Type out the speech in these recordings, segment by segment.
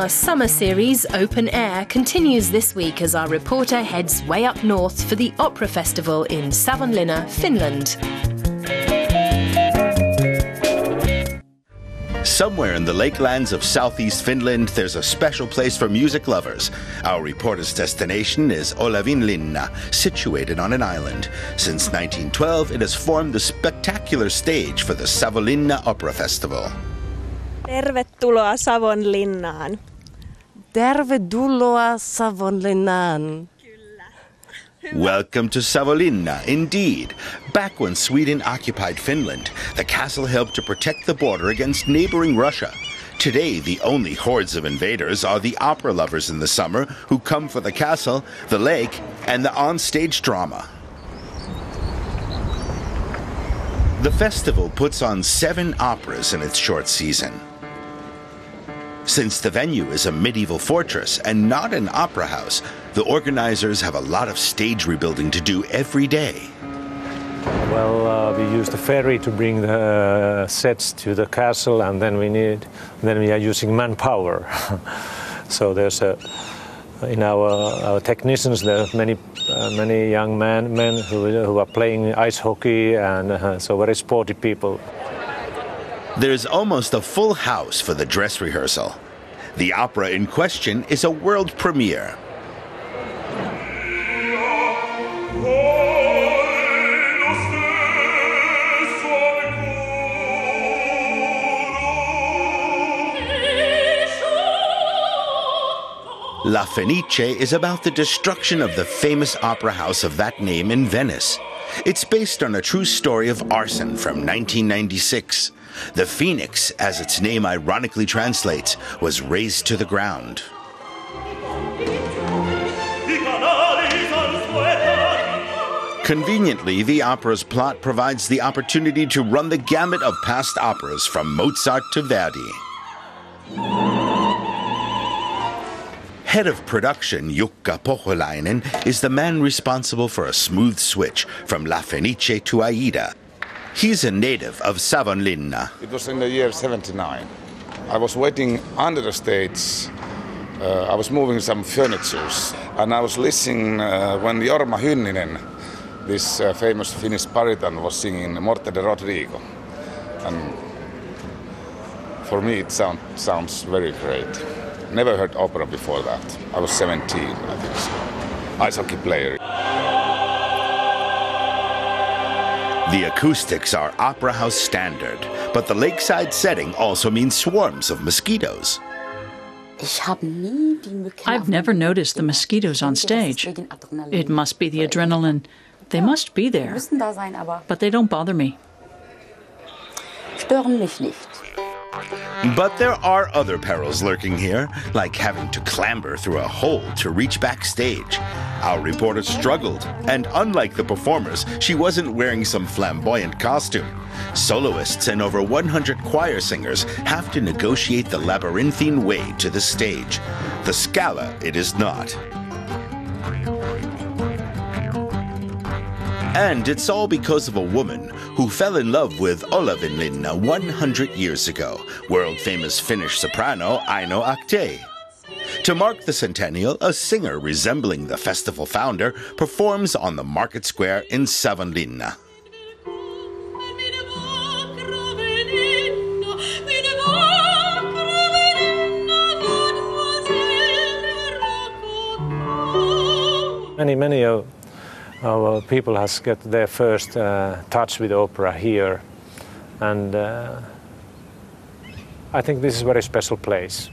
Our summer series, Open Air, continues this week as our reporter heads way up north for the Opera Festival in Savonlinna, Finland. Somewhere in the lakelands of southeast Finland, there's a special place for music lovers. Our reporter's destination is Savonlinna, situated on an island. Since 1912, it has formed the spectacular stage for the Savonlinna Opera Festival. Tervetuloa Savonlinnaan. Tervetuloa Savonlinnaan. Welcome to Savonlinna, indeed. Back when Sweden occupied Finland, the castle helped to protect the border against neighboring Russia. Today, the only hordes of invaders are the opera lovers in the summer who come for the castle, the lake, and the onstage drama. The festival puts on 7 operas in its short season. Since the venue is a medieval fortress and not an opera house, the organizers have a lot of stage rebuilding to do every day. Well, we use the ferry to bring the sets to the castle, and then we are using manpower. So there's in our technicians, there are many young men who are playing ice hockey, and so very sporty people. There's almost a full house for the dress rehearsal. The opera in question is a world premiere. La Fenice is about the destruction of the famous opera house of that name in Venice. It's based on a true story of arson from 1996. The Phoenix, as its name ironically translates, was razed to the ground. Conveniently, the opera's plot provides the opportunity to run the gamut of past operas from Mozart to Verdi. Head of production, Jukka Pohjolainen, is the man responsible for a smooth switch from La Fenice to Aida. He's a native of Savonlinna. It was in the year 79. I was waiting under the stage. I was moving some furniture, and I was listening when Jorma Hynninen, this famous Finnish baritone, was singing Morte de Rodrigo. And for me it sounds very great. Never heard opera before that. I was 17, I think so. Ice hockey player. The acoustics are opera house standard, but the lakeside setting also means swarms of mosquitoes. I've never noticed the mosquitoes on stage. It must be the adrenaline. They must be there, but they don't bother me. But there are other perils lurking here, like having to clamber through a hole to reach backstage. Our reporter struggled, and unlike the performers, she wasn't wearing some flamboyant costume. Soloists and over 100 choir singers have to negotiate the labyrinthine way to the stage. The Scala it is not. And it's all because of a woman who fell in love with Savonlinna 100 years ago, world-famous Finnish soprano Aino Ahte. To mark the centennial, a singer resembling the festival founder performs on the market square in Savonlinna. Many of our people has got their first touch with opera here, and I think this is a very special place.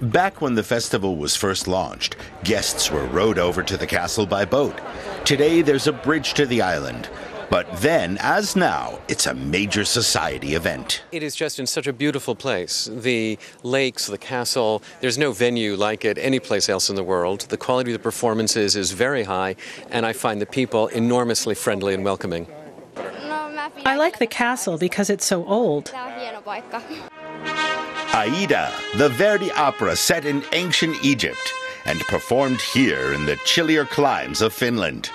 Back when the festival was first launched, guests were rowed over to the castle by boat. Today there's a bridge to the island. But then, as now, it's a major society event. It is just in such a beautiful place. The lakes, the castle, there's no venue like it anyplace else in the world. The quality of the performances is very high, and I find the people enormously friendly and welcoming. I like the castle because it's so old. Aida, the Verdi opera set in ancient Egypt and performed here in the chillier climes of Finland.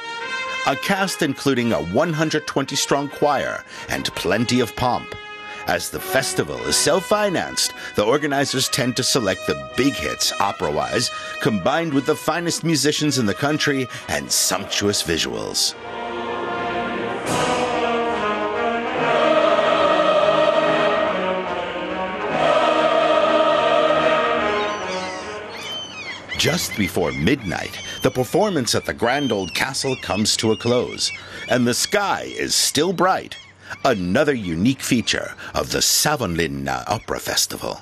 A cast including a 120-strong choir and plenty of pomp. As the festival is self-financed, the organizers tend to select the big hits opera-wise, combined with the finest musicians in the country and sumptuous visuals. Just before midnight, the performance at the grand old castle comes to a close, and the sky is still bright. Another unique feature of the Savonlinna Opera Festival.